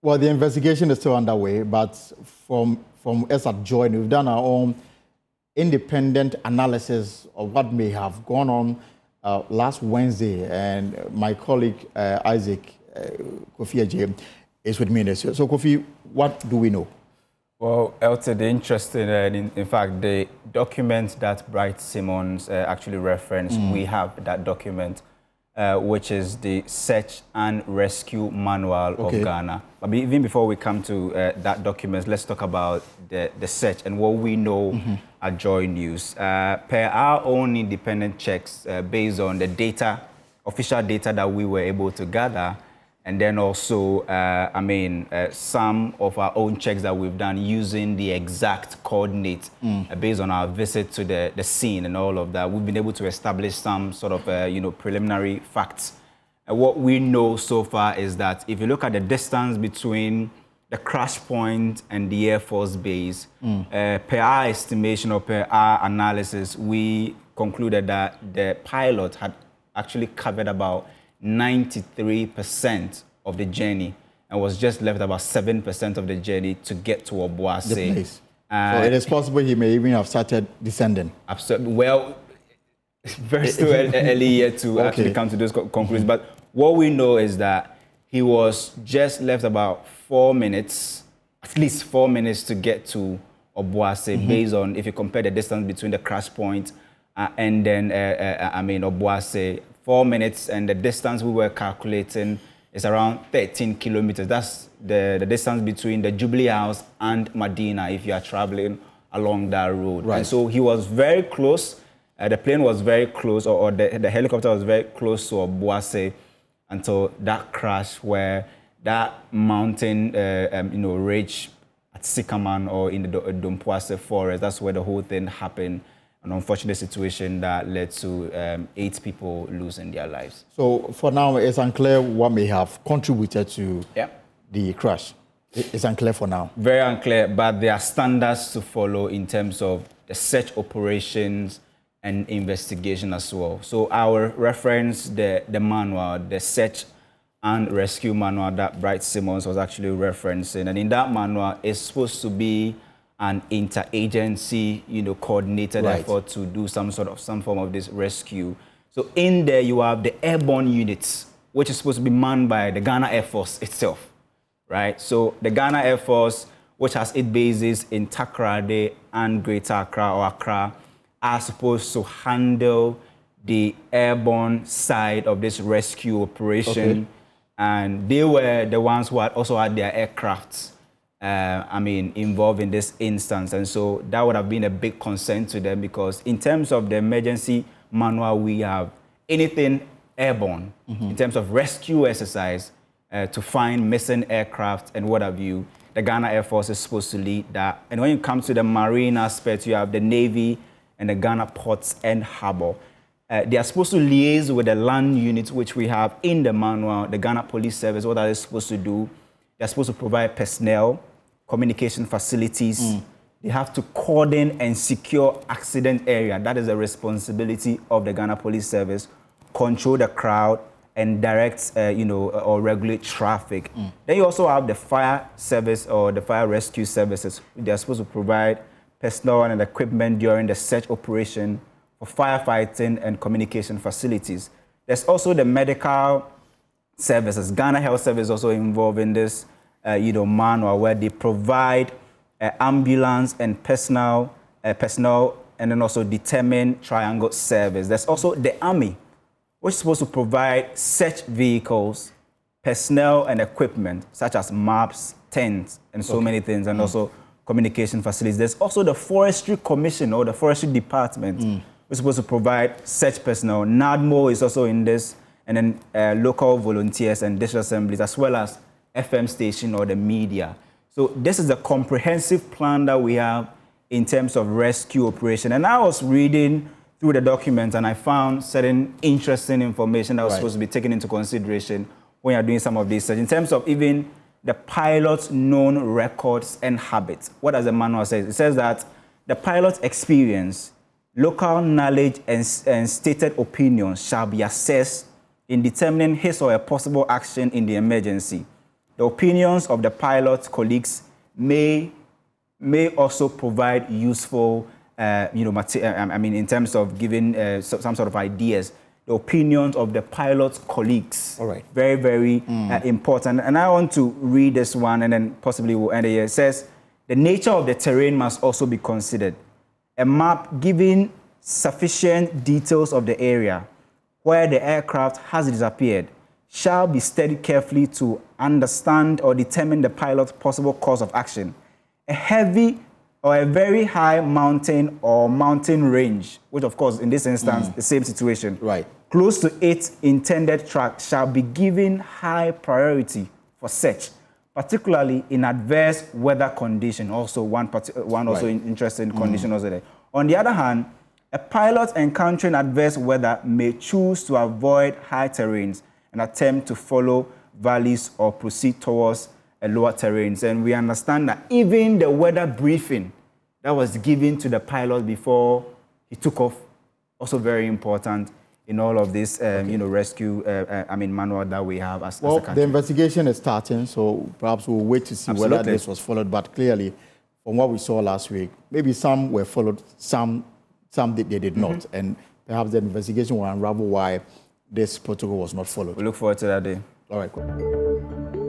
Well, the investigation is still underway, but from us at JoyNews, we've done our own independent analysis of what may have gone on last Wednesday, and my colleague Isaac Kofi Ajay is with me in this. So, Kofi, what do we know? Well, Elton, the interesting, in fact, the document that Bright Simmons actually referenced, we have that document, which is the Search and Rescue Manual of Ghana. But even before we come to that document, let's talk about the search and what we know at JoyNews. Per our own independent checks, based on the data, official data that we were able to gather, and then also, some of our own checks that we've done using the exact coordinates based on our visit to the scene and all of that, we've been able to establish some sort of, preliminary facts. What we know so far is that if you look at the distance between the crash point and the Air Force Base, per our estimation or per our analysis, we concluded that the pilot had actually covered about 93% of the journey and was just left about 7% of the journey to get to Obuasi. So it is possible he may even have started descending. Absolutely. Well, very still early yet to actually come to those conclusions. But what we know is that he was just left about 4 minutes, at least 4 minutes to get to Obuasi, based on if you compare the distance between the crash point and then Obuasi. 4 minutes, and the distance we were calculating is around 13 kilometers. That's the distance between the Jubilee House and Medina if you are traveling along that road. Right. And so he was very close. The plane was very close, or the helicopter was very close to Obuasi until that crash where that mountain, ridge at Sikaman or in the Dompuase forest, that's where the whole thing happened. An unfortunate situation that led to 8 people losing their lives. So for now, it's unclear what may have contributed to the crash. It's unclear for now. Very unclear, but there are standards to follow in terms of the search operations and investigation as well. So our reference, the manual, the Search and Rescue Manual that Bright Simmons was actually referencing. And in that manual, it's supposed to be an interagency, coordinated effort to do some form of this rescue. So in there you have the airborne units, which is supposed to be manned by the Ghana Air Force itself, right? So the Ghana Air Force, which has its bases in Takoradi and Greater Accra or Accra, are supposed to handle the airborne side of this rescue operation, and they were the ones who also had their aircrafts involved in this instance. And so that would have been a big concern to them, because in terms of the emergency manual, we have anything airborne in terms of rescue exercise to find missing aircraft and what have you. The Ghana Air Force is supposed to lead that. And when it comes to the marine aspect, you have the Navy and the Ghana Ports and Harbour. They are supposed to liaise with the land units, which we have in the manual. The Ghana Police Service, what are they supposed to do? They're supposed to provide personnel, communication facilities. They have to cordon and secure accident area. That is the responsibility of the Ghana Police Service. Control the crowd and direct, or regulate traffic. Then you also have the fire service or the fire rescue services. They're supposed to provide personnel and equipment during the search operation for firefighting and communication facilities. There's also the medical services. Ghana Health Service also involved in this manual, where they provide ambulance and personnel, and then also determine triangle service. There's also the Army, which is supposed to provide search vehicles, personnel and equipment, such as maps, tents, and so many things, and also communication facilities. There's also the Forestry Commission or the Forestry Department, which is supposed to provide search personnel. NADMO is also in this, and then local volunteers and district assemblies, as well as FM station or the media. So this is a comprehensive plan that we have in terms of rescue operation. And I was reading through the documents and I found certain interesting information that was supposed to be taken into consideration when you're doing some of these. In terms of even the pilot's known records and habits. What does the manual say? It says that the pilot's experience, local knowledge, and stated opinions shall be assessed in determining his or her possible action in the emergency. The opinions of the pilot colleagues may also provide useful, in terms of giving some sort of ideas. The opinions of the pilot colleagues. All right. Very, very important. And I want to read this one and then possibly we'll end it here. It says, the nature of the terrain must also be considered. A map giving sufficient details of the area where the aircraft has disappeared shall be studied carefully to understand or determine the pilot's possible course of action. A heavy or a very high mountain or mountain range, which of course in this instance, the same situation, right, close to its intended track shall be given high priority for search, particularly in adverse weather condition. Also one also interesting condition also there. On the other hand, a pilot encountering adverse weather may choose to avoid high terrains and attempt to follow valleys or proceed towards lower terrains. And we understand that even the weather briefing that was given to the pilot before he took off, also very important in all of this, rescue, manual that we have as a country. The investigation is starting, so perhaps we'll wait to see whether this was followed. But clearly, from what we saw last week, maybe some were followed, some they did not. And perhaps the investigation will unravel why this protocol was not followed. We look forward to that day. All right, cool.